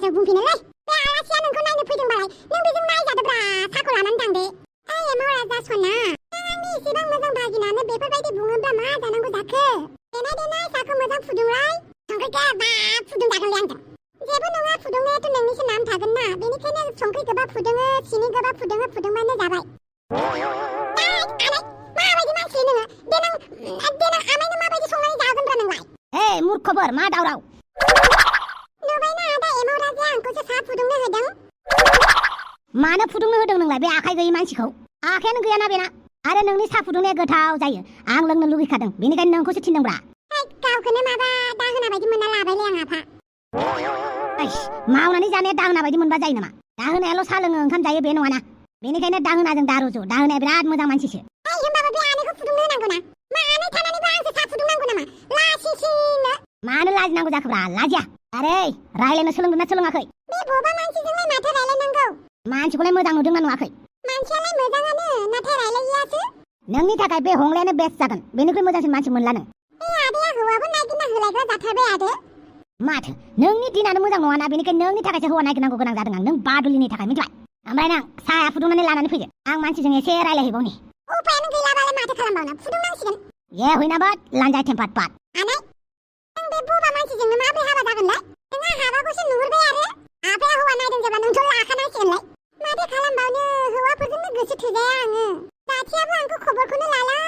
माथो बुंफिनोलै बे आलासिया नोंखौ नायनो फैदोंबालाय नों बेजों नायजादोब्रा साखौ लानानै थांदो एमाव राजा सना नों आंनि एसेबां मोजां भागिनानो बेफोरबायदि बुङोब्ला मा जानांगौ जाखो देनाय साखौ मोजां फुदुंलाय संख्रि गोबाब फुदुंजागोनलै आंजों जेबो नङा फुदुंनायाथ' नोंनिसो नाम थागोन ना बेनिखायनो संख्रि गोबाब फुदुङो सिनि गोबाब फुदुङो फुदुंबानो जाबाय माबायदि मानसि नोङो देनां आमायनो माबायदि संनानै जागोनब्रा नोंलाय हे मूर्खफोर मा दावराव नुबायना आदा एमाव राजाया आंखौसो साहा फुदुंनो होदों मानो फुदुंनो होदों नोंलाय बे आखाइ गैयै मानसिखौ आखायानो गैयाना बेना आरो नोंनि साहा फुदुंनाया गोथाव जायो आं लोंनो लुगैखादों बेनिखायनो नोंखौसो थिनदोंब्रा गावखौनो माबा दाहोना बायदि मोनना लाबायलै आं आफा मावनानै जानाया दाहोना बायदि मोनबा जायो नामा दाहोनायाल' साहा लोङो ओंखाम जायो बे नङाना बेनिखायनो दाहोनाजों दारुजु दाहोनाया बिराद मोजां मानसिसो होमबाबो बे आनैखौ फुदुंनो होनांगौ ना मा आनै थानानैबो आंसो साहा फुदुंनांगौ नामा लासिसिनो मानो लाजिनांगौ जाखोब्रा लाजिया आरे रायलायनो सोलोंदोंना सोलोङाखै बे बबा मानसिजोंलाय माथो रायलायनांगौ मानसिखौलाय मोजां नुदोंना नुवाखै मानसियालाय मोजाङानो नाथाय रायलायियासो नोंनि थाखाय बे हंलायानो बेस्ट जागोन बेनिख्रुइ मोजांसिन मानसि मोनला नों आदैया हौवाबो नागिरना होलायग्रा जाथारबाय आरो माथो नोंनि दिनानो मोजां नङाना बेनिखायनो नोंनि थाखायसो हौवा नागिरनांगौ गोनां जादों आं नों बादुलिनि थाखाय मिथिबाय ओमफ्राय नों साहा फुदुंनानै लानानै फैदो आं मानसिजों एसे रायलायहैबावनि उपायानो गैलाबालाय माथो खालामबावनो फुदुंनांसिगोन ए हैनाबोद लांजाय थेम्पाट पाट आनै नों बे बबा मानसिजोंनो माबोरै हाबा जागोनलाय नोंहा हाबाखौसो नुहुरबाय आरो आफाया हौवा नायदों जेब्ला नोंथ' लाखानांसिगोनलाय माथो खालामबावनो हौवाफोरजोंनो गोसो थोजाया आङो जाथियाबो आंखौ खबरखौनो लाला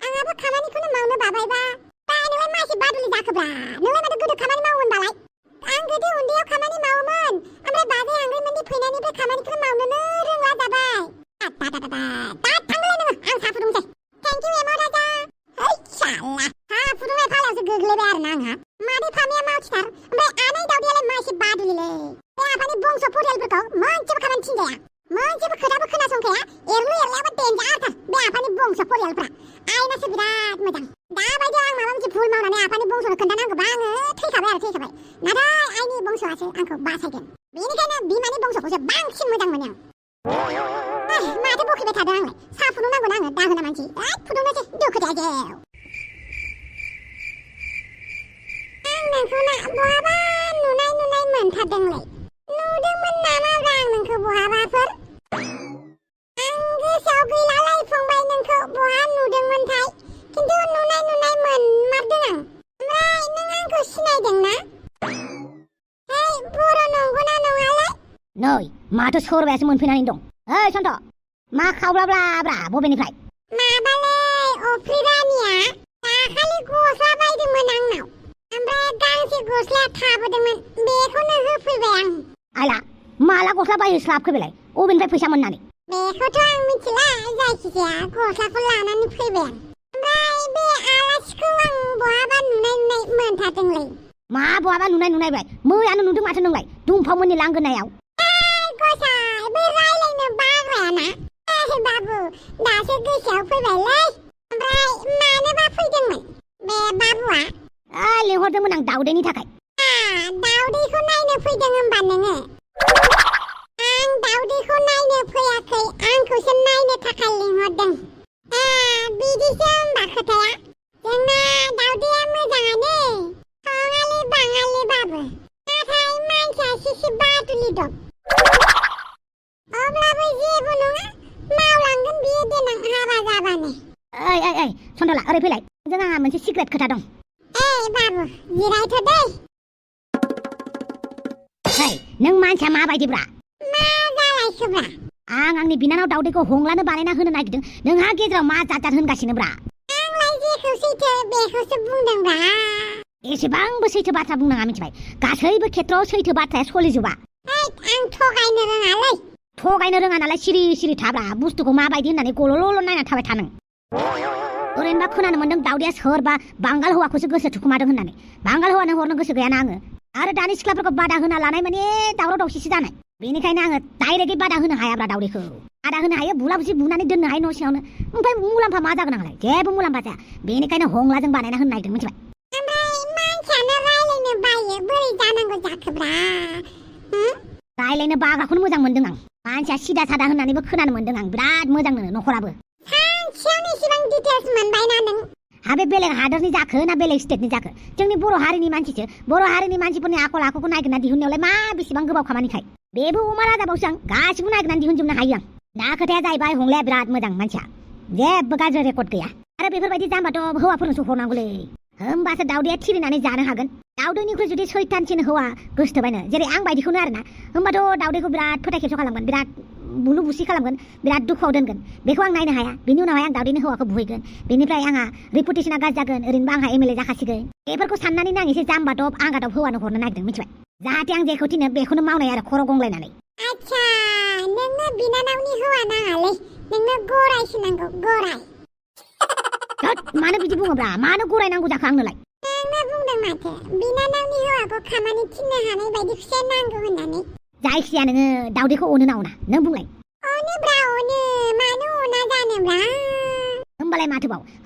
आंहाबो खामानिखौनो मावनो बाबायबा दा नोंलाय मासे बादुलि जाखोब्रा नोंलाय माथो गोदो खामानि मावोमोनबालाय आं गोदो उन्दैयाव खामानि मावोमोन ओमफ्राय बाजै आंग्रिमोननि फैनायनिफ्राय खामानिखौनो मावनोनो रोंला जाबाय दा थांदोलै नोङो आं साहा फुदुंसै थेंक इउ एमाव राजा है साला साहा फुदुंनाय फालायावसो गोग्लैबाय आरोना आंहा मादै फामिया मावथिथार ओमफ्राय आनै दावदैयालाय मासे बादुलिलै बे आफानि बंस' परियालफोरखौ मोनसेबो खामानि थिनजाया मोनसेबो खोथाबो खोनासंखाया एरलु एरलायाबो देनजारथार बे आफानि बंस' परियालफ्रा आइनासो बिराद मोजां दाबायदियाव आं माबा मोनसे भुल मावनानै आफानि बंस'नो खोन्थानांगौबा आङो थैखाबाय नाथाय आइनि बंस'आसो आंखौ बासायगोन बेनिखायनो बिमानि बंस'खौसो बांसिन मोजां मोनो आं माथो बखिबाय थादों आंलाय साहा फुदुंनांगौ ना आङो दाहोना मानसि फुदुंनोसै दुखु जाजेव आं नोंखौ बहाबा नुनाय मोनथारदोंलै नुदोंमोन नामाब्रा आं नोंखौ बहाबाफोर आं गोसोआव गैलालाय फंबाय नोंखौ बहा नुदोंमोनथाय खिन्थु नुनाय मोनमारदों आं ओमफ्राय नों आंखौ सिनायदों ना हे बर' नंगौना नङालाय नै माथो सोरबायासो मोनफैनानै दं ओइ सन्थ मा खावब्लाब्रा बबेनिफ्राय माबालै अफ्रि रानिया दाखालि गस्ला बायदोंमोन आंनाव ओमफ्राय गांसे गस्लाया थाबोदोंमोन बेखौनो होफैबाय आं आइला माला गस्ला बायस्लाबखो बेलाय अबेनिफ्राय फैसा मोननानै बेखौथ' आं मिथिला जायखिजाया गस्लाखौ लानानै फैबाय आं ओमफ्राय बे आलासिखौ आं बहाबा नुनाय मोनथारदोंलै मा बहाबा नुनाय बाय मैयानो नुदों माथो नोंलाय दुमफावमोननि लांगोनायाव गसाय बै रायलायनो बाग्रायाना बाबु दासो गोसोआव फैबायलै ओमफ्राय मानोबा फैदोंमोन बे बाबुआ लिंहरदोंमोन आं दाउदैनि थाखाय दाउदैखौ नायनो फैदों होमबा नोङो आं दाउदैखौ नायनो फैयाखै आंखौसो नायनो थाखाय लिंहरदों बिदिसो होमबा खोथाया जोंना दाउदैया मोजाङानो सङालि बाङालि बाबु नाथाय मानसिया सिसि बादुलि दं अब्लाबो जेबो नङा मावलांगोन बियो देनां हाबा जाबानो ओइ सन्थला ओरै फैलाय जों आंहा मोनसे सिक्रेट खोथा दं बाबु जिरायथ' दै नों मानसिया माबायदिब्रा मा जालायखोब्रा आं आंनि बिनानाव दाउदैखौ हंलानो बानायना होनो नागिरदों नोंहा गेजेराव मा जात होनगासिनोब्रा आंलाय जेखौ सैथो बेखौसो बुंदोंब्रा एसेबांबो सैथो बाथ्रा बुंनाङा मिथिबाय गासैबो खेत्रआव सैथो बाथ्राया सलिजोबा आं थगायनो रोङा नालाय सिरि थाब्रा बुस्थुखौ माबायदि होननानै गल'ल' नायना थाबाय थानों ओरैनोबा खोनानो मोनदों दाउदैया सोरबा बांगाल हौवाखौसो गोसो थुखुमादों होननानै बांगाल हौवानो हरनो गोसो गैयाना आङो आरो दानि सिख्लाफोरखौ बादा होना लानाय माने दावराव दावसिसो जानाय बेनिखायनो आङो डाइरेक्टै बादा होनो हायाब्रा दाउदैखौ बादा होनो हायो बुला बुसि बुनानै दोननो हायो न' सिङावनो ओमफ्राय मुलाम्फा मा जागोन आंलाय जेबो मुलाम्फा जाया बेनिखायनो हंलाजों बानायना होनो नागिरदों मिथिबाय मानसियानो रायलायनो बायो बोरै जानांगौ जाखोब्रा रायलायनो बाग्राखौनो मोजां मोनदों आं मानसिया सिदा सादा होननानैबो खोनानो मोनदों आं बिराद मोजांनो न'खराबो सानसेयावनो इसेबां डिटेल्स मोनबायना नों आबे बेलेग हादरनि जाखो ना बेलेग स्टेटनि जाखो जोंनि बर' हारिनि मानसिसो बर' हारिनि मानसिफोरनि आखल आखुखौ नागिरना दिहुननायावलाय मा बेसेबां गोबाव खामानिखाय बेबो अमा राजाबावसो आं गासिबो नागिरनानै दिहुनजोबनो हायो आं दा खोथाया जाहैबाय हंलाया बिराद मोजां मानसिया जेबो गाज्रि रेकर्ड गैया आरो बेफोरबायदि जाम्बाथ' हौवाफोरनोसो हरनांगौलै होमबासो दाउदैया थिरिनानै जानो हागोन दाउदैनिख्रुइ जुदि सैथानसिन हौवा गोसथोबायनो जेरै आं बायदिखौनो आरोना होमबाथ' दाउदैखौ बिराद फोथायखेबस' खालामगोन बिराद बुलु बुसि खालामगोन बिराद दुखुआव दोनगोन बेखौ आं नायनो हाया बिनि उनावहाय आं दाउदैनि हौवाखौ बुहैगोन बेनिफ्राय आंहा रिपुटेसना गाज्रि जागोन ओरैनोबा आंहा एमएलए जाखासिगोन बेफोरखौ साननानै आं एसे जाम्बा दब आंगादब हौवानो हरनो नागिरदों मिथिबाय जाहाथे आं जेखौ थिनो बेखौनो मावनाय आरो खर' गंलायनानै आच्छा नोंनो बिनानावनि हौवा नाङालै नोंनो गरायसो नांगौ गराय मानो बिदि बुङोब्रा मानो गरायनांगौ जाखो आंनोलाय नोंनो बुंदों माथो बिनानावनि हौवाखौ खामानि थिननो हानाय बायदिखौसो नांगौ होननानै जायखिजाया नोङो दाउदैखौ अनो ना अना नों बुंलाय अनोब्रा अनो मानो अना जानोब्रा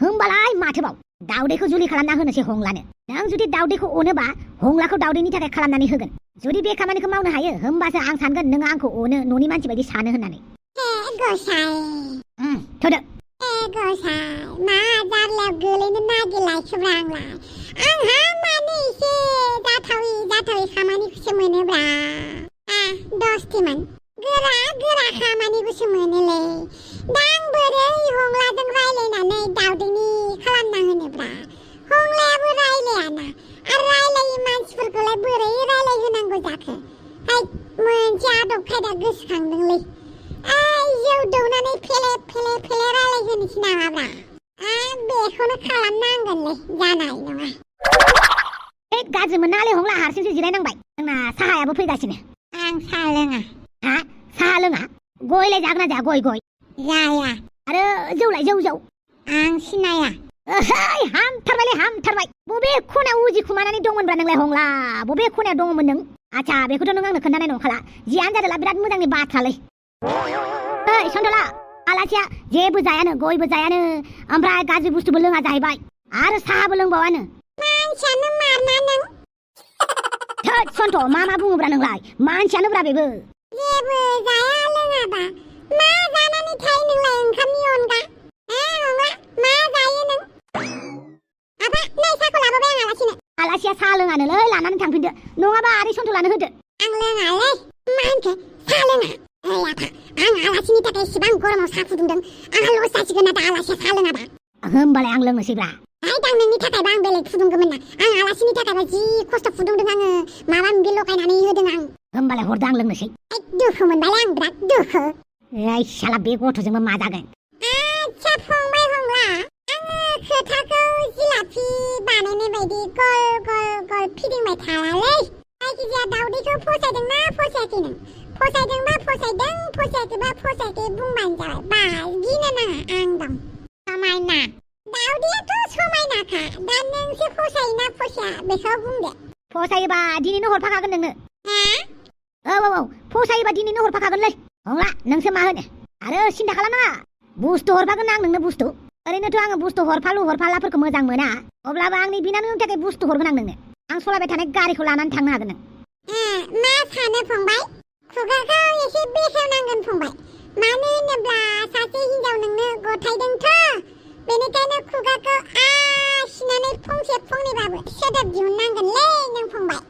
होमबालाय माथोबाव दाउदैखौ जुलि खालामना होनोसै हंलानो नों जुदि दाउदैखौ अनोबा हंलाखौ दाउदैनि थाखाय खालामनानै होगोन जुदि बे खामानिखौ मावनो हायो होमबासो आं सानगोन नों आंखौ अनो न'नि मानसि बायदि सानो होननानै हे गसाय थोदो हे गसाय मा जारलायाव गोलैनो नागिरलायखोब्रा आंलाय आंहा मानो एसे जाथावै खामानिखौसो मोनोब्रा दस्थिमोन गोरा खामानिखौसो मोनोलै दा आं बोरै हंलाजों रायलायनानै दाउदैनि खालामना होनोब्रा हंलायाबो रायलायाना आरो रायलायै मानसिफोरखौलाय बोरै रायलायहोनांगौ जाखो मोनसे आदब खायदा गोसोखांदोंलै जौ दौनानै फेले रायलायहोनोसै नामाब्रा बेखौनो खालामनांगोनलै जानाय नङा गाज्रि मोननाङालै हंला हारसिंसो जिरायनांबाय जोंना साहायाबो फैगासिनो आं साहा लोङा साहा लोङा गयलाय जागोन ना जाया गय जाया आरो जौलाय जौ आं सिनाया हामथारबाय बबे खनायाव उजि खुमानानै दंमोनब्रा नोंलाय हंला बबे खनायाव दङमोन नों आच्छा बेखौथ' नों आंनो खोन्थानाय नंखाला जियानो जादोला बिराद मोजांनि बाथ्रालै सन्थला आलासिया जेबो जायानो गयबो जायानो ओमफ्राय गाज्रि बुस्थुबो लोङा जाहैबाय आरो साहाबो लोंबावानो मानसियानो मारना नों सन्थ मा बुङोब्रा नोंलाय मानसियानोब्रा बेबो जेबो जाया लोङाबा मा जानानै थायो नोंलाय ओंखामनि अनगा हंला मा जायो नों आफा नै साहाखौ लाबोबाय आं आलासिया साहा लोङानोलै लानानै थांफिनदो नङाबा आरो सन्थलानो होदो आं लोङालै मा होनखो साहा लोङा आफा आं आलासिनि थाखाय इसिबां गरमाव साहा फुदुंदों आंहा लस जासिगोन ना दा आलासिया साहा लोङाबा होमबालाय आं लोंनोसैब्रा दां नोंनि थाखायबा आं बेलेग फुदुंगौमोन ना आं आलासिनि थाखायबा जि खस्थ' फुदुंदों आङो माबा माबि लगायनानै होदों आं होमबालाय हरदो आं लोंनोसै दुखु मोनबायलै आं बिराद दुखु साला बे गथ'जोंबो मा जागोन आच्छा फंबाय हंला आङो खोथाखौ जिलापि बानायनाय बायदि गल फिदिंबाय थायालै जायखिजाया दाउदैखौ फसायदोंना फसायाखै नों फसायदोंबा फसायदों फसायाखैबा फसायाखै बुंबानो जाबाय गिनो नाङा आं दं समायना दाउदैयाथ' समायनाखा दा नोंसो फसायोना फसाया बेखौ बुंदो फसायोबा दिनैनो हरफाखागोन नोंनो औ फसायोबा दिनैनो हरफाखागोनलै हंला नोंसो मा होनो आरो सिन्था खालामनाङा बुस्थु हरफागोन आं नोंनो बुस्थु ओरैनोथ' आङो बुस्थु हरफालाफोरखौ मोजां मोना अब्लाबो आंनि बिनानावनि थाखाय बुस्थु हरगोन आं नोंनो आं सलायबाय थानाय गारिखौ लानानै थांनो हागोन नों मा सानो फंबाय खुगाखौ एसे बेखेवनांगोन फंबाय मानो होनोब्ला सासे हिनजाव नोंनो गथायदोंथ' बेनिखायनो खुगाखौ आसिनानै फंसे फंनैबाबो सोदोब दिहुननांगोनलै नों फंबाय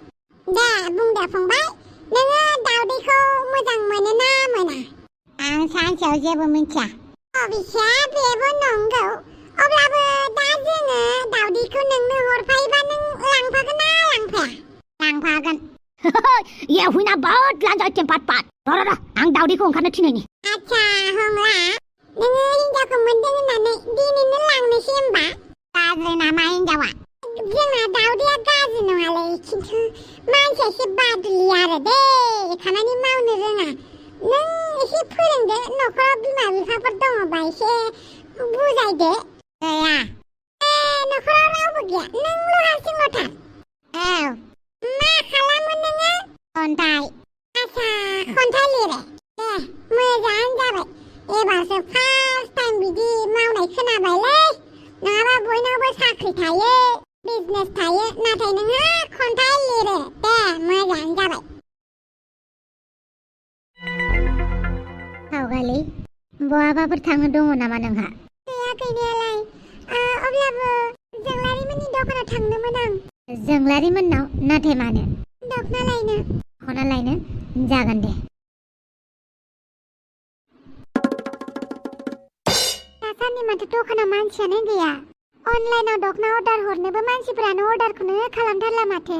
दे बुंदो फंबाय नोङो दाउदैखौ मोजां मोनो ना मोना आं सानसेयाव जेबो मिथिया अबिस्या बेबो नंगौ अब्लाबो दा जोङो दाउदैखौ नोंनो हरफायोबा नों लांफागोन ना लांफाया लांफागोन हुइना बहुत लान्जाय टेम्पाट र आं दाउदैखौ ओंखारनो थिनैनि आच्छा हंला नोङो हिनजावखौ मोनदों होननानै दिनैनो लांनोसै होमबा गाज्रि नामा हिनजावा जोंना दाउदैया गाज्रि नङालै खिन्थु मानसिया एसे बादुलि आरो दे खामानि मावनो रोङा नों एसे फोरोंदो न'खराव बिमा बिफाफोर दङबा एसे बुजायदो गैया न'खराव रावबो गैया नोंल' हारसिंल'थार मा खालामो नोङो खन्थाइ आच्छा खन्थाइ लिरो दे मोजाङानो जाबाय एबारसो फार्स्ट टाइम बिदि मावनाय खोनाबायलै नङाबा बयनावबो साख्रि थायो बिजनेस थायो नाथाय नोंहा खन्थाइ लिरो दे मोजाङानो जाबाय गावगालि बहाबाफोर थांनो दङ नामा नोंहा गैया गैनायालाय अब्लाबो दखानाव थांनोमोन आं। जोंलारिमोननाव नाथाय मानो? दखना लायनो। दखना लायनो? जागोन दे। दासान्दि माथो दखानाव मानसियानो गैया। अनलाइनाव दखना अर्डार हरनोबो मानसिफोरानो अर्डारखौनो खालामथारला माथो।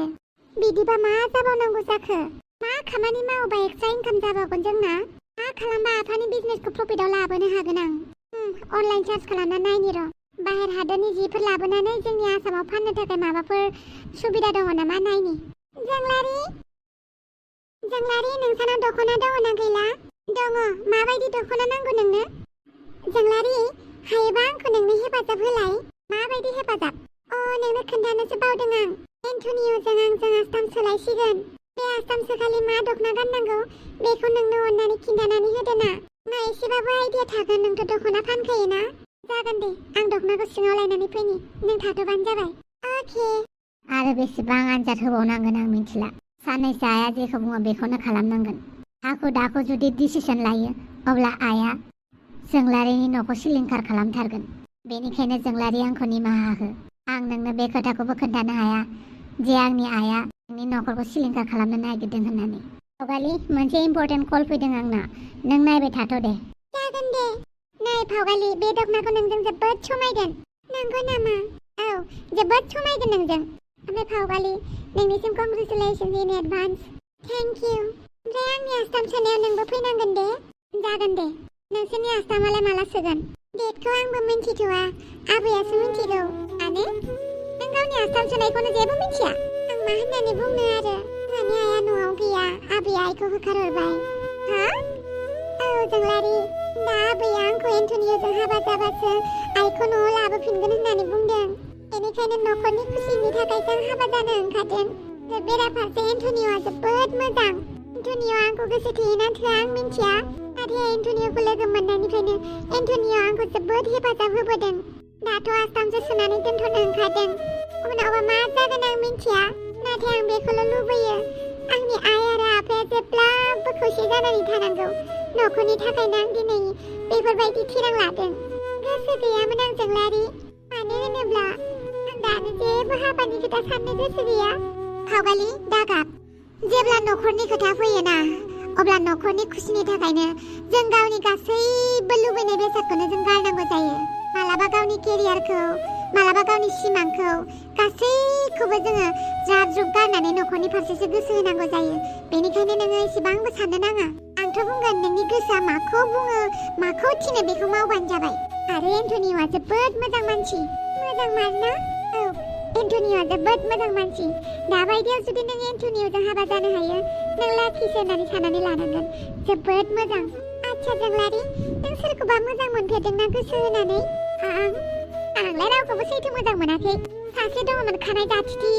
बिदिबा मा जाबावनांगौ जाखो? मा खामानि मावोबा एक्सट्रा इनकाम जाबावगोन जोंना? मा खालामबा आफानि बिजनेसखौ प्रफिटआव लाबोनो हागोन आं? अनलाइन सार्च खालामना नायनि र'। बाहेर हादोरनि जिफोर लाबोनानै जोंनि आसामाव फाननो थाखाय माबाफोर सुबिदा दङ नामा नायनि। जोंलारि नोंसानाव दखना दङ ना गैला? दङ। माबायदि दखना नांगौ नोंनो? जोंलारि हायोबा आंखौ नोंनो हेफाजाब होलाय। माबायदि हेफाजाब? नोंनो खोन्थानोसो बावदों आं। एन्टनिय'जों आंजों आस्थाम सोलायसिगोन। बे आस्थाम सोखालि मा दखना गाननांगौ बेखौ नोंनो अननानै खिन्थानानै होदो ना। एसेबाबो आइडिया थागोन। नोंथ' दखना फानखायो ना? जागोन दे, आं दखनाखौ सिङाव लायनानै फैनि। नों थाथ'बानो जाबाय। अके। आरो बेसेबां आनजाद होबावनांगोन आं मिथिला। साननैसो आइया जेखौ बुङो बेखौनो खालामनांगोन। हाखु दाखु जुदि डिसिसन लायो अब्ला आइया जोंलारिनि न'खौ सिलिंखार खालामथारगोन। बेनिखायनो जोंलारि आंखौ निमाहा हो। आं नोंनो बे खोथाखौबो खोन्थानो हाया जे आंनि आइया नोंनि न'खरखौ सिलिंखार खालामनो नागिरदों होननानै। फावगालि, मोनसे इम्परटेन्ट कल फैदों आंना। नों नायबाय थाथ' दे। जागोन दे। नाय फावगालि, बे दखनाखौ नोंजों जोबोद समायगोन। नंगौ नामा? औ, जोबोद समायगोन नोंजों। ओमफ्राय फावगालि, नोंनिसिम congratulations in advance. Thank you. ओमफ्राय आंनि आस्थाम सोनायाव नोंबो फैनांगोन दे। जागोन दे। नोंसोरनि आस्थामालाय माला सोगोन? डेटखौ आंबो मिन्थिथ'आ, आबैयासो मिन्थिगौ। माने? नों गावनि आस्थाम सोनायखौनो जेबो मिन्थिया? आं मा होननानै बुंनो आरो? जोंहानि आइया न'आव गैया। आबैया आइखौ होखारहरबाय। हा? औ जोंलारि, दा आबैया आंखौ एन्टनिय'जों हाबा जाबासो आइखौ न'आव लाबोफिनगोन होननानै बुंदों। बेनिखायनो न'खरनि खुसिनि थाखाय जों हाबा जानो ओंखारदों। बेराफारसे एन्टनिय'आ जोबोद मोजां। एन्टनिय'आ आंखौ गोसो थोयोना थोआ आं मिन्थिया, नाथाय एन्टनिय'खौ लोगो मोननायनिफ्रायनो एन्टनिय'आ आंखौ जोबोद हेफाजाब होबोदों। दाथ' आस्थामसो सोनानै दोनथ'नो ओंखारदों। उनावबा मा जागोन आं मिन्थिया, नाथाय आं बेखौल' लुबैयो। आंनि आइ आरो आफाया जेब्लाबो खौसे जानानै थानांगौ। न'खरनि थाखायनो आं दिनै बेफोरबायदि थिरां लादों। गोसो गैयामोन आं जोंलारि। मानो होनोब्ला आं दानो जेबो हाबानि खोथा साननो गोसो गैया। फावगालि, दागाब। जेब्ला न'खरनि खोथा फैयोना, अब्ला न'खरनि खुसिनि थाखायनो जों गावनि गासैबो लुबैनाय बेसादखौनो जों गारनांगौ जायो। मालाबा गावनि केरियारखौ, मालाबा गावनि सिमांखौ, गासैखौबो जोङो ज्राब ज्रुब गारनानै न'खरनि फारसेसो गोसो होनांगौ जायो। बेनिखायनो नोङो एसेबांबो साननो नाङा। आंथ' बुंगोन नोंनि गोसोआ माखौ बुङो, माखौ थिनो बेखौ मावबानो जाबाय। आरो एन्टनिय'आ जोबोद मोजां मानसि। मोजां मानोना? औ, एन्टनिय'आ जोबोद मोजां मानसि। दाबायदियाव जुदि नों एन्टनिय'जों हाबा जानो हायो, नों लाखिसो होननानै साननानै लानांगोन। जोबोद मोजां। आच्छा जोंलारि, नों सोरखौबा मोजां मोनफेरदोंना गोसो होनानै? आंलाय रावखौबो सैथो मोजां मोनाखै। सासे दङमोन खानाय जाथिथि,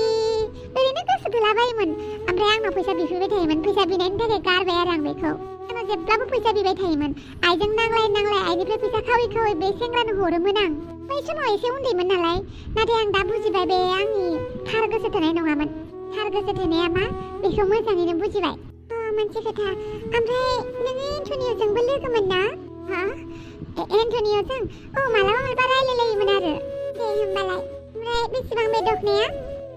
ओरैनो गोसो थोलाबायोमोन। ओमफ्राय आंनाव फैसा बिफैबाय थायोमोन। फैसा बिनायनि थाखाय गारबाय आरो आं बेखौ। आंनाव जेब्लाबो फैसा बिबाय थायोमोन। आइजों नांलाय आइनिफ्राय फैसा खावै खावै बे सेंग्रानो हरोमोन आं। बै समाव एसे उन्दैमोन नालाय, नाथाय आं दा बुजिबाय बे आंनि थार गोसो थोनाय नङामोन। थार गोसो थोनाया मा बेखौ मोजाङैनो बुजिबाय। मोनसे खोथा, ओमफ्राय नोङो एन्टनिय'जोंबो लोगोमोन ना? हा? एन्टनिय'जों? मालाबा रायलायलायोमोन आरो। दे होमबालाय। ओमफ्राय बेसेबां बे दखनाया?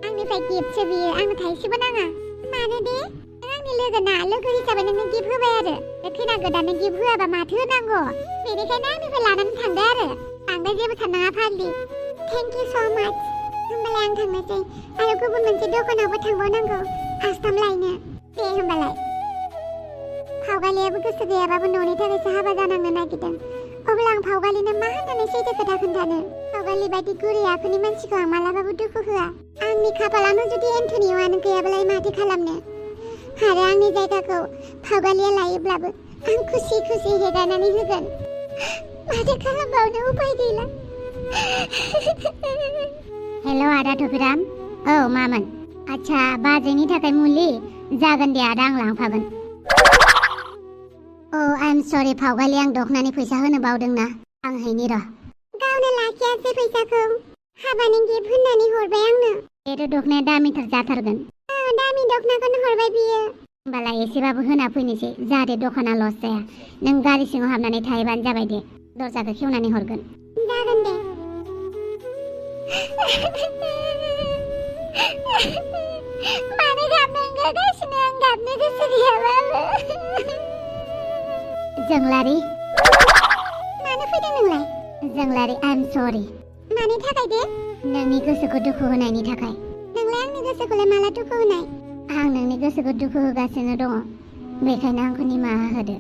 आंनिफ्राय गिफ्टसो बियो, आंनो थाइसेबो नाङा। मानो दे? नों आंनि लोगोना, लोगो हिसाबै नोंनो गिफ्ट होबाय आरो। बे खैना गोदाननो गिफ्ट होआबा माथो होनांगौ? बेनिखायनो आंनिफ्राय लानानै थांदो आरो। बांद्राय जेबो साननाङा फाग्लि। थेंक इउ स' माच। होमबालाय आं थांनोसै। आरो गुबुन मोनसे दखानावबो थांबावनांगौ, आस्थाम लायनो। दे होमबालाय। फावगालियाबो गोसो गैयाबाबो न'नि थाखायसो हाबा जानांनो नागिरदों। अब्ला आं फावगालिनो मा होननानै सैथो खोथा खोन्थानो? फावगालि बायदि गुरै आखुनि मानसिखौ आं मालाबाबो दुखु होआ। आंनि खाफालावनो जुदि एन्टनिय'आनो गैयाब्लालाय माथो खालामनो? आरो आंनि जायगाखौ फावगालिया लायोब्लाबो आं खुसि खुसि हेगारनानै होगोन। माथो खालामबावनो, उपाय गैला। हेल' आदा थफिराम। औ, मामोन? आच्छा, बाजैनि थाखाय मुलि? जागोन दे आदा, आं लांफागोन। आइ एम सरि फावगालि, आं दखनानि फैसा होनो बावदोंना। आं हैनि र'। गावनो लाखियासै फैसाखौ। हाबानि गिफ्ट होननानै हरबाय आंनो। बेथ' दखनाया दामिथार जाथारगोन। दामि दखनाखौनो हरबाय बियो। होमबालाय एसेबाबो होना फैनोसै, जाहाथे दखाना लस जाया। नों गारि सिङाव हाबनानै थाहैबानो जाबाय दे। दरजाखौ खेवनानै हरगोन। जागोन दे। मानो गाबनो ओंखारगासिनो आं गाबनो गोसो गैयाबाबो। जोंलारि मानो फैदों नोंलाय? जोंलारि आइ एम सरि। मानि थाखाय दे? नोंनि गोसोखौ दुखु होनायनि थाखाय। नोंलाय आंनि गोसोखौलाय माला दुखु होनाय? आं नोंनि गोसोखौ दुखु होगासिनो दङ। बेखायनो आंखौ निमाहा होदो।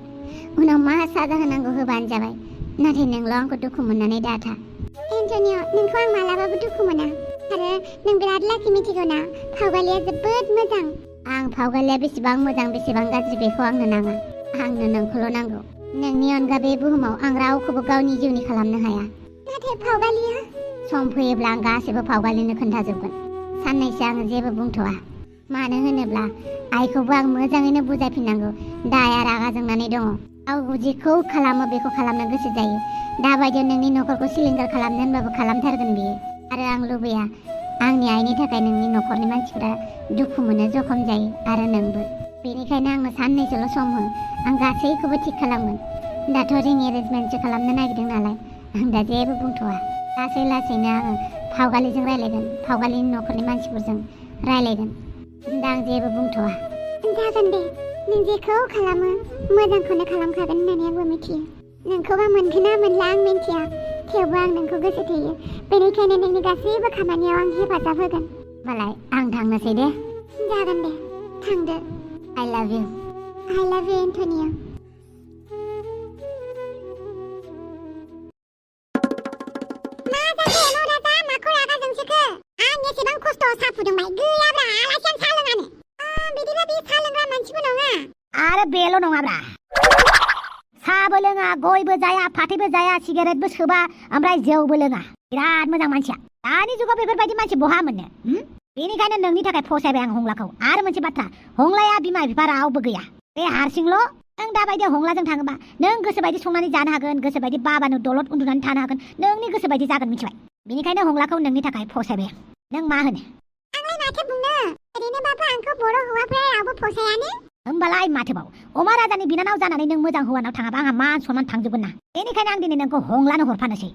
उनाव मा साजा होनांगौ होबानो जाबाय। नाथाय नोंल' आंखौ दुखु मोननानै दाथा। एन्टनिय, नोंखौ आं मालाबाबो दुखु मोना। आरो नों बिराद लाखि मिथिगौ ना? फावगालिया जोबोद मोजां। आं फावगालिया बेसेबां मोजां बेसेबां गाज्रि बेखौ आंनो नाङा। आंनो नोंखौल' नांगौ। नोंनि अनगा बे बुहुमाव आं रावखौबो गावनि जिउनि खालामनो हाया। नाथाय फावगालिया? सम फैयोब्ला आं गासैबो फावगालिनो खोन्थाजोबगोन। साननैसो आङो जेबो बुंथ'वा। मानो होनोब्ला आइखौबो आं मोजाङैनो बुजायफिननांगौ। दाया रागा जोंनानै दङ। गाव जेखौ खालामो बेखौ खालामनो गोसो जायो। दाबायदियाव नोंनि न'खरखौ सिलिंखार खालामनो होनबाबो खालामथारगोन बियो। आरो आं लुबैया आंनि आइनि थाखाय नोंनि न'खरनि मानसिफोरा दुखु मोनो, जखम जायो आरो नोंबो। बेनिखायनो आंनो साननैसोल' सम हो। आं गासैखौबो थिग खालामगोन। दाथ' रिं एरेन्जमेन्टसो खालामनो नागिरदों नालाय आं दा जेबो बुंथ'वा। लासै लासैनो आङो फावगालिजों रायलायगोन, फावगालिनि न'खरनि मानसिफोरजों रायलायगोन। दा आं जेबो बुंथ'वा। जागोन दे, नों जेखौ खालामो मोजांखौनो खालामखागोन होननानै आंबो मिथियो। नोंखौबा मोनगोन ना मोनला आं मिन्थिया, थेवबो आं नोंखौ गोसो थोयो। बेनिखायनो नोंनि गासैबो खामानियाव आं हेफाजाब होगोन। होमबालाय आं थांनोसै दे। जागोन दे, थांदो। I love you. I love you, एन्टनिय। मा जाखो नराजा? माखौ रागा जोंसोखो? आं एसेबां खस्थ' साहा फुदुंबाय, गैयाब्रा आलासियानो साहा लोङानो। बिदिबा बे साहा लोंग्रा मानसिबो नङा। आरो बेल' नङाब्रा, साहाबो लोङा, गयबो जाया, फाथैबो जाया, सिगारेटबो सोबा, ओमफ्राय जौबो लोङा। बिराद मोजां मानसिया। दानि जुगाव बेफोरबायदि मानसि बहा मोननो? बेनिखायनो नोंनि थाखाय फसायबाय आं हंलाखौ। आरो मोनसे बाथ्रा, हंलाया बिमा बिफा रावबो गैया। बे हारसिंल'। नों दाबायदियाव हंलाजों थाङोबा नों गोसोबायदि संनानै जानो हागोन, गोसोबायदि बाबानो दलद उन्दुनानै थानो हागोन, नोंनि गोसोबायदि जागोन, मिथिबाय? बेनिखायनो हंलाखौ नोंनि थाखाय फसायबाय आं। नों मा होनो? आंलाय माथो बुंनो? ओरैनोबाबो आंखौ बर' हौवाफोरा रावबो फसायानो। होमबालाय माथोबाव, अमा राजानि बिनानाव जानानै नों मोजां हौवानाव थाङाबा आंहा मान सनमान थांजोबगोन ना। बेनिखायनो आं दिनै नोंखौ हंलानो हरफानोसै।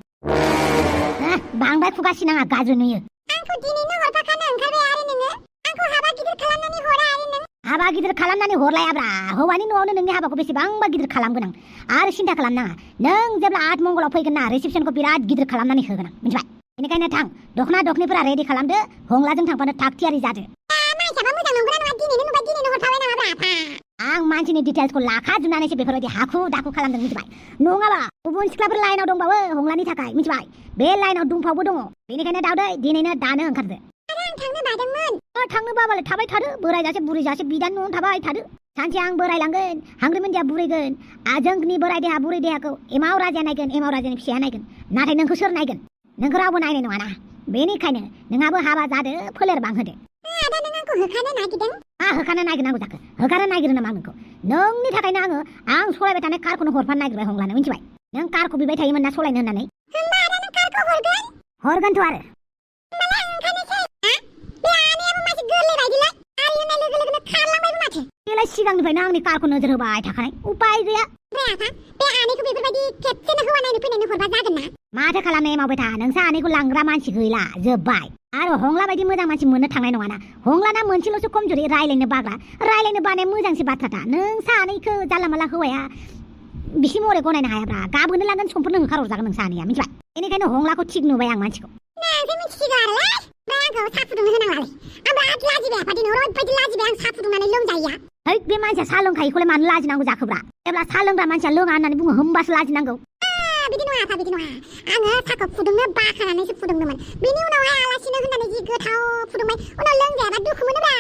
बांद्राय खुगा सिनाङा, गाज्रि नुयो। आंखौ दिनैनो हरफाखानो ओंखारबाय आरो नोङो? आंखौ हाबा गिदिर खालामनानै हरा आरो नों? हाबा गिदिर खालामनानै हरलायाब्रा। हौवानि न'आवनो नोंनि हाबाखौ बेसेबांबा गिदिर खालामगोन आं। आरो सिन्था खालामनाङा, नों जेब्ला आठमंगलाव फैगोन ना, रिसेपसनखौ बिराद गिदिर खालामनानै होगोन आं, मिथिबाय? बेनिखायनो थां, दख'ना दख'निफोरा रेडि खालामदो, हंलाजों थांफानो थाग थियारि जादो। मानसियाबा मोजां नंगौना नङा? दिनैनो नुबाय, दिनैनो हरफाबाय नामाब्रा? आं मानसिनि डिटेल्सखौ लाखाजोबनानैसो बेफोरबायदि हाखु दाखु खालामदों, मिथिबाय? नङाबा गुबुन सिख्लाफोर लाइनाव दंबावो हंलानि थाखाय, मिथिबाय? बे लाइनाव दुमफावबो दङ। बेनिखायनो दावदै, दिनैनो दानो ओंखारदो। आरो आं थांनो बादोंमोन। थांनो बाबालाय थाबाय थादो, बोरायजासे बुरैजासे बिदानि न'आवनो थाबाय थादो। सानसे आं बोरायलांगोन, हांग्रिमोन्दिया बुरैगोन, जोंनि बोराय देहा बुरै देहाखौ एमाव राजाया नायगोन, एमाव राजानि फिसाया नायगोन। नाथाय नोंखौ सोर नायगोन? नोंखौ रावबो नायनाय नङाना। बेनिखायनो नोंहाबो हाबा जादो, फोलेर बांहोदो। आदा नों आंखौ होखानो नागिरदों? होखानो नागिरनांगौ जाखो? होखानो नागिरो नामा आं नोंखौ? नोंनि थाखायनो आं सलायबाय थानाय कारखौनो हरफानो नागिरबाय हंलानो, मिथिबाय? नों कारखौ बिबाय थायोमोन ना सलायनो होननानै। होमबा आदा नों कारखौ हरगोन? हरगोनथ' आरो। होमबालाय आं ओंखारनोसै। बे आनैयाबो मासे गोरलै बायदिलाय। आरि होननाय लोगो लोगोनो खारलांबायबो माथो। बेलाय सिगांनिफ्रायनो आंनि कारखौ नोजोर होबाय थाखानाय, उपाय गैया। ओमफ्राय आफा, बे आनैखौ बेफोरबायदि खेबसेनो हौवा नायनो फैनायनो हरबा जागोन ना? माथो खालामनो मावबाय था, नोंसा आनैखौ लांग्रा मानसि गैला, जोब्बाय। आरो हंला बायदि मोजां मानसि मोननो थांनाय नङाना। हंलाना मोनसेल'सो खमजुरि, रायलायनो बाग्रा। रायलायनो बानाया मोजांसो बाथ्राथा। नोंसा आनैखौ जानला मानला हौवाया बिसि महरै गनायनो हायाब्रा। गाबोनो लागोन समफोरनो होखारहरजागोन नोंसा आनैया, मिथिबाय? बेनिखायनो हंलाखौ थिग नुबाय आं मानसिखौ। नोंसो मिथिसिगौ आरोलै। ओमफ्राय आंखौ साहा फुदुंनो होनांलालै। आं बिराद लाजिबाय आफा, दिनै ओरैबायदि लाजिबाय आं साहा फुदुंनानै लोंजायैया। है, बे मानसिया साहा लोंखायैखौलाय मानो लाजिनांगौ जाखोब्रा? जेब्ला साहा लोंग्रा मानसिया लोङा होननानै बुङो होमबासो लाजिनांगौ। बिदि नङा आफा, बिदि नङा। आङो साहाखौ फुदुंनो बाखानानैसो फुदुंदोंमोन। बिनि उनावहाय आलासिनो होननानै जि गोथाव फुदुंबाय, उनाव लोंजायाबा दुखु मोनोब्रा।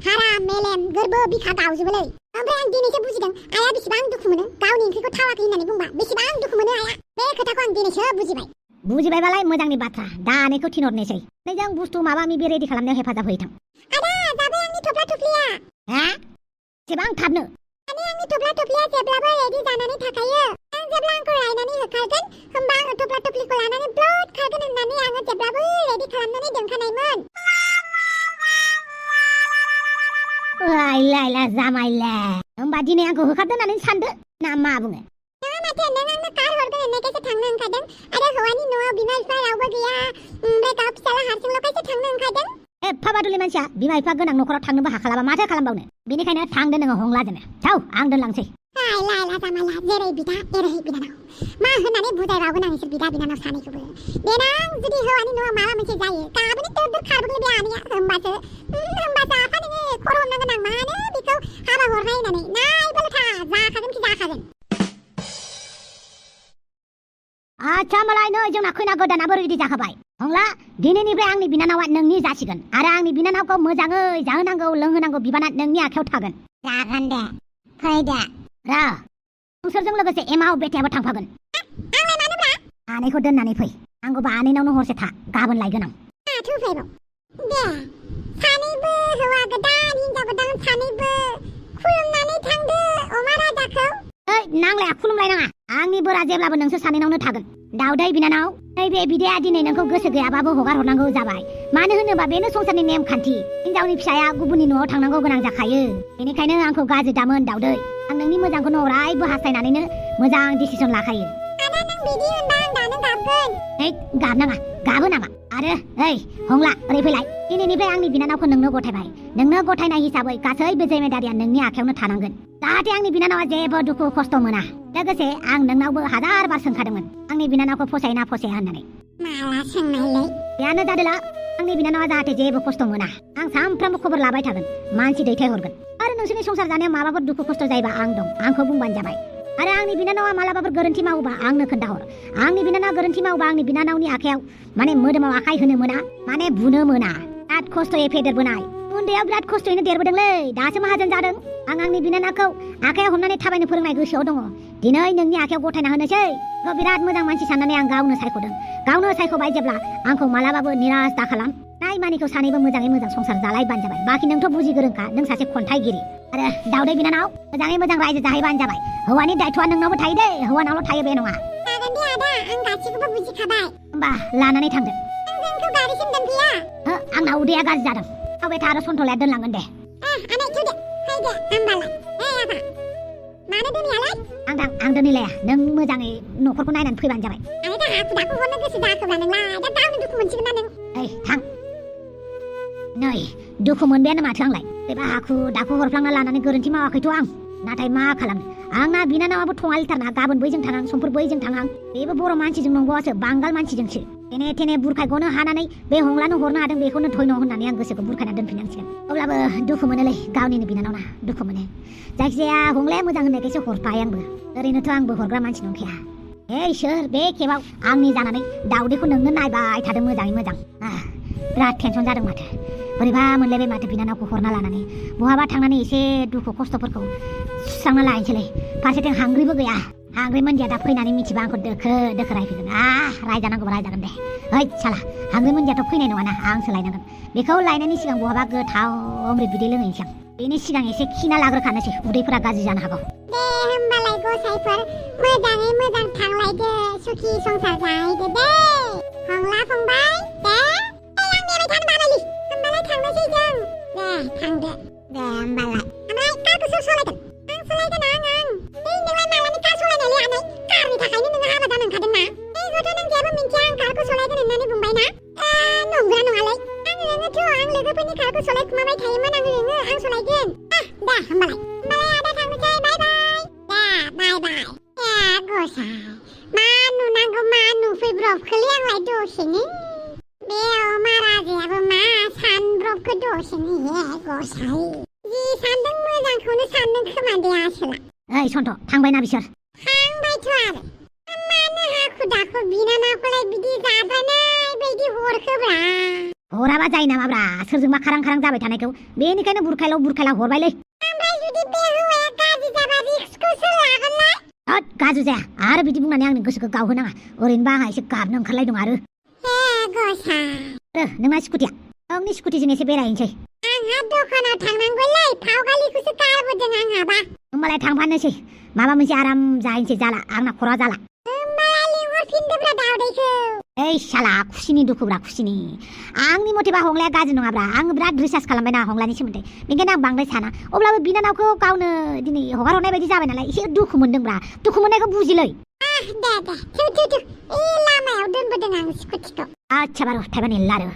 हारा मेलेम गोरबो बिखा गावजोबोलै। ओमफ्राय आं दिनैसो बुजिदों आइया बेसेबां दुखु मोनो। गावनि ओंख्रिखौ थावाखै होननानै बुंबा बेसेबां दुखु मोनो आइया। बे खोथाखौ आं दिनैसो बुजिबाय। बुजिबायबालाय मोजांनि बाथ्रा। दा आनैखौ थिनहरनोसै। नोंजों बुस्थु माबा माबि रेडि खालामनायाव हेफाजाब होयो थां। आदा, जाबाय आंनि थफ्ला थफ्लिया। एसेबां थाबनो? आंनि थफ्ला थफ्लिया जेब्लाबो रेडि जानानै थाखायो। नों जेब्ला आंखौ रायनानै होखारगोन, होमबा आङो थफ्ला थफ्लिखौ लानानै ब्लड खारगोन होननानै आङो जेब्लाबो रेडि खालामनानै दोनखानायमोन। जामायले। होमबा दिनै आंखौ होखारदो होननानै सानदो ना मा बुङो? नङा माथो नों आंनो कार हरगोन होननायखायसो थांनो ओंखारदों आरो हौवानि न'आव बिमा बिफा रावबो गैया ओमफ्राय गाव फिसाला हारसिंल'खायसो थांनो ओंखारदों एफा बादुलि मानसिया बिमा बिफा गोनां न'खराव थांनोबो हाखालाबा माथो खालामबावनो बेनिखायनो थांदो नोङो हंलाजोंनो थाव आं दोनलांसै लायला जामाला जेरै बिदा एरै बिनानाव मा होननानै बुजायबावगोन आं इसोर बिदा बिनानाव सानैखौबो देनां जुदि हौवानि न'आव माबा मोनसे जायो गाबोनो दर खारबोगोन बे आनैया होमबासो आफा नोङो खर' हमनांगोन आं मानो बेखौ हाबा हरनाय होननानै नायबाल' था जाखागोन कि जाखागोन आच्छा मालाय नै जोंना खैना गोदानाबो रेडि जाखाबाय हंला दिनैनिफ्राय आंनि बिनानावा नोंनि जासिगोन आरो आंनि बिनानावखौ मोजाङै जाहोनांगौ लोंहोनांगौ बिबाना नोंनि आखायाव थागोन जागोन दे फै दे र नोंसोरजों लोगोसे एमाव बेटायाबो थांफागोन आंलाय मानोब्रा आनैखौ दोननानै फै आंखौबो आनैनावनो हरसे था गाबोन लायगोन आं माथो फैबाव दे सानैबो हौवा गोदान हिनजाव गोदान सानैबो खुलुमनानै थांदो अमा राजाखौ ओइ नांलाया खुलुमलायनाङा आंनि बोरा जेब्लाबो नोंसोर सानैनावनो थागोन दाउदै बिनानाव नैबे बिदाया दिनै नोंखौ गोसो गैयाबाबो हगार हरनांगौ जाबाय मानो होनोबा बेनो संसारनि नेमखान्थि हिनजावनि फिसाया गुबुननि न'आव थांनांगौ गोनां जाखायो बेनिखायनो आंखौ गाज्रि दामोन दाउदै आं नोंनि मोजांखौनो अरायबो हास्थायनानैनो मोजां डिसिसन लाखायो आदा नों बिदि होनबा आं दानो गाबगोन ओइ गाबनाङा गाबो नामा आरो ओइ हंला ओरै फैलाय दिनैनिफ्राय आंनि बिनानावखौ नोंनो गथायबाय नोंनो गथायनाय हिसाबै गासैबो जिम्मेदारिया नोंनि आखायावनो थानांगोन जाहाथे आंनि बिनानावा जेबो दुखु खस्थ' मोना लोगोसे आं नोंनावबो हाजार बार सोंखादोंमोन आंनि बिनानावखौ फसायोना फसाया होननानै माला सोंनायलाय बेयानो जादोला आंनि बिनानावा जाहाथे जेबो खस्थ' मोना आं सानफ्रामबो खबर लाबाय थागोन मानसि दैथायहरगोन आरो नोंसोरनि संसार जानायाव माबाफोर दुखु खस्थ' जायोबा आं दं आंखौ बुंबानो जाबाय आरो आंनि बिनानावा मालाबाफोर गोरोन्थि मावोबा आंनो खोन्थाहर आंनि बिनानावा गोरोन्थि मावोबा आंनि बिनानावनि आखायाव माने मोदोमाव आखाइ होनो मोना माने बुनो मोना बिराद खस्थ'यै फेदेरबोनाय उन्दैयाव बिराद खस्थ'यैनो देरबोदोंलै दासो माहाजोन जादों आं आंनि बिनानावखौ आखायाव हमनानै थाबायनो फोरोंनाय गोसोआव दङ दिनै नोंनि आखायाव गथायना होनोसै बिराद मोजां मानसि साननानै आं गावनो सायख'दों गावनो सायख'बाय जेब्ला आंखौ मालाबाबो निराश दाखालाम नाय मानिखौ सानैबो मोजाङै मोजां संसार जालायबानो जाबाय बाखि नोंथ' बुजि गोरोंखा नों सासे खन्थाइगिरि आरो दाउदै बिनानाव मोजाङै मोजां रायजो जाहैबानो जाबाय हौवानि दायथ'आ नोंनावबो थायो दे हौवानावल' थायो बे नङा जागोन दे आदा आं गासिखौबो बुजिखाबाय होमबा लानानै थांदो जोंखौ गारिसिम दोनफैया आंना उदैया गाज्रि जादों थावबाय था आरो सन्थलाया दोनलांगोन दे आनै थौ दे फै दे होमबालाय आफा मानो दोनैयालाय आं दोनैलाया नों मोजाङै न'खरखौ नायनानै फैबानो जाबाय आरो दा हाखु दाखु हरनो गोसो जाखोब्ला नोंलाय दा गावनो दुखु मोनसिगोन ना नों ओइ थां नै दुखु मोनबायानो माथो आंलाय एबा हाखु दाखु हरफ्लांना लानानै गोरोन्थि मावाखैथ' आं नाथाय मा खालामनो आंना बिनानावाबो थङालिथारना गाबोन बैजों थांहां समफोर बैजों थांहां बेबो बर' मानसिजों नंगौआसो बांगाल मानसिजोंसो थेने थेने बुरखायग'नो हानानै बे हंलानो हरनो हादों बेखौनो धयन' होननानै आं गोसोखौ बुरखायना दोनफिननांसिगोन अब्लाबो दुखु मोनोलै गावनिनो बिनानावना दुखु मोनो जायखिजाया हंलाया मोजां होननायखायसो हरबाय आंबो ओरैनोथ' आंबो हरग्रा मानसि नंखाया हे इसोर बे खेबाव आंनि जानानै दाउदैखौ नोंनो नायबाय थादों मोजाङै मोजां बिराद टेनसन जादों माथो बोरैबा मोनलायबाय माथो बिनानावखौ हरना लानानै बहाबा थांनानै एसे दुखु खस्थ'फोरखौ सुस्रांना लायनोसैलै फारसेथिं हांग्रिबो गैया हांग्रि मोनदिया दा फैनानै मिथिबा आंखौ दोखो दोखो रायफैगोन रायजानांगौबा रायजागोन दे ओइ साला हांग्रि मोनदियाथ' फैनाय नङाना आंसो लायनांगोन बेखौ लायनायनि सिगां बहाबा गोथाव अमृत बिदै लोंहैनोसै आं बेनि सिगां एसे खिना लाग्रोखानोसै उदैफोरा गाज्रि जानो हागौ दे होमबालाय गसाइफोर मोजाङै मोजां थांलायदो सुखि संसार जाहैदो दे हंला फंबाय दे आं नेबाय थानो बानायलि होमबालाय थांनोसै जों दे थांदो दे होमबालाय ओमफ्राय कारखौ सोर सलायगोन आं सलायगोन आं नोंलाय मालानि कार सलायनायलै आनै कारनि थाखायनो नोङो हाबा जानो ओंखारदों ना बेखौथ' नों जेबो मिन्थिया आं कारखौ सलायगोन होननानै बुंबाय ना नंगौना नङालाय आं रोङोथ' आं लोगोफोरनि कारखौ सलायखुमाबाय थायोमोन आं रोङो आं सलायगोन दे होमबालाय आदा थांनोसै बाय बाय दे बाय गसाइ मा नुनांगौ मा नुफैब्रबखोलै आंलाय दसेनो बे अमा राजायाबो मा सानब्रबखो दसेनो हे गसाइ जि सानदों मोजांखौनो सानदों खोमा दे आसोला ओइ सन्थ थांबायना बिसोर थांबायथ' आरो मानो हाखु दाखु बिनानावखौलाय बिदि जाजानाय बायदि हरखोब्रा हराबा जायो नामाब्रा सोरजोंबा खारां खारां जाबाय थानायखौ बेनिखायनो बुरखायला हरबायलै ओमफ्राय जुदि बे हौवाया गाज्रि जाबा रिक्सखौ सोर लागोनलाय होद गाज्रि जाया आरो बिदि बुंनानै आंनि गोसोखौ गावहोनाङा ओरैनोबा आंहा एसे गाबनो ओंखारलायदों आरो हे गसाइ नोंना स्कुटिया नोंनि स्कुटिजों एसे बेरायहैनोसै आंहा दखानाव थांनांगौलै फावगालिखौसो गारबोदों आंहाबा होमबालाय थांफानोसै माबा मोनसे आराम जाहैनोसै जाला आंना खरा जाला होमबालाय लिंहरफिनदोब्रा दाउदैखौ ओइ साला खुसिनि दुखुब्रा खुसिनि आंनि मथेबा हंलाया गाज्रि नङाब्रा आं बिराद रिसार्च खालामबायना हंलानि सोमोन्दै बेनिखायनो आं बांद्राय साना अब्लाबो बिनानावखौ गावनो दिनै हगार हरनाय बायदि जाबाय नालाय एसे दुखु मोनदोंब्रा दुखु मोननायखौ बुजिलै दे थु थु थु ए लामायाव दोनबोदों आं स्कुटिखौ आच्छा बार' थाइबानि लारो